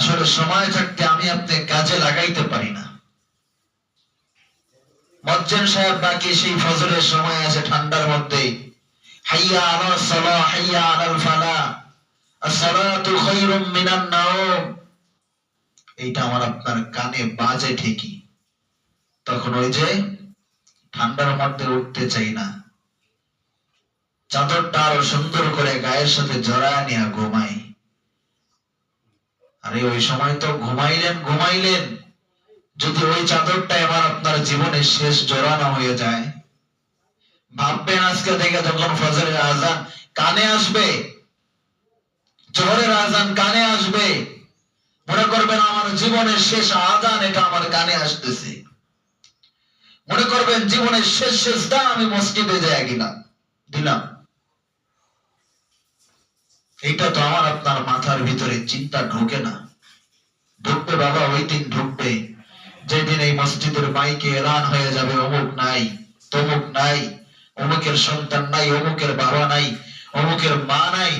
আসলে সময় থাকতে আমি আপনি কাজে লাগাইতে পারি না। মজ্জেন সাহেব বাকি সেই ফজরের সময় আছে ঠান্ডার মধ্যে, হাইয়া আলাস সালাহ হাইয়া আলাল ফালাহ আসসালাতু খায়রুম মিনান নাওম, এইটা আমার আপনার কানে বাজে ঠিকই, তখন ওই যে ঠান্ডার মধ্যে উঠতে চাই না, চাদরটা আরো সুন্দর করে গায়ের সাথে জড়ায় নিয়ে ঘুমাই। আরে ওই সময় তো ঘুমাইলেন, যদি ওই চাদরটা এবার আপনার জীবনের শেষ জড়ানো হয়ে যায়, ভাববেন আজকে থেকে যখন ফজরের আজান কানে আসবে, জোহরের আজান কানে আসবে, মনে করবেন আমার জীবনের শেষ আজান এটা আমার কানে আসতেছে, মনে করবেন জীবনের শেষ সেজদা আমি মসজিদে যাই দিলাম। এটা তো আমার আপনার মাথার ভিতরে চিন্তা ঢোকে না। ঢুকবে বাবা, ওই দিন ঢুকবে যেদিন এই মসজিদের মাইকে এলান হয়ে যাবে অমুক নাই, তমুক নাই, অমুকের সন্তান নাই, অমুকের বাবা নাই, অমুকের মা নাই।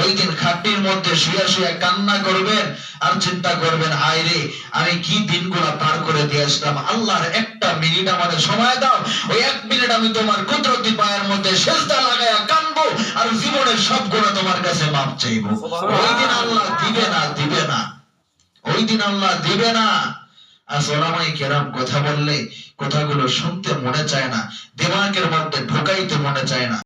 ওই দিন খাটির মধ্যে শুয়ে শুয়ে কান্না করবেন আর চিন্তা করবেন, হায় রে আমি কি দিনগুলা পার করে দিয়ে আসলাম, আল্লাহর একটা মিনিট আমাদের সময় দাও, ওই এক মিনিট আমি তোমার কুদরতি পায়ের মধ্যে সেজদা লাগায়া কানবো আর জীবনের সব গুনাহ তোমার কাছে মাপ চাইবো। ওই দিন আল্লাহ দিবে না, ওই দিন আল্লাহ দিবে না। আজ ওলামায়ে কেরাম কথা বললে কথাগুলো শুনতে মনে চায় না, দিমাগের মধ্যে ঢোকাইতে মনে চায় না।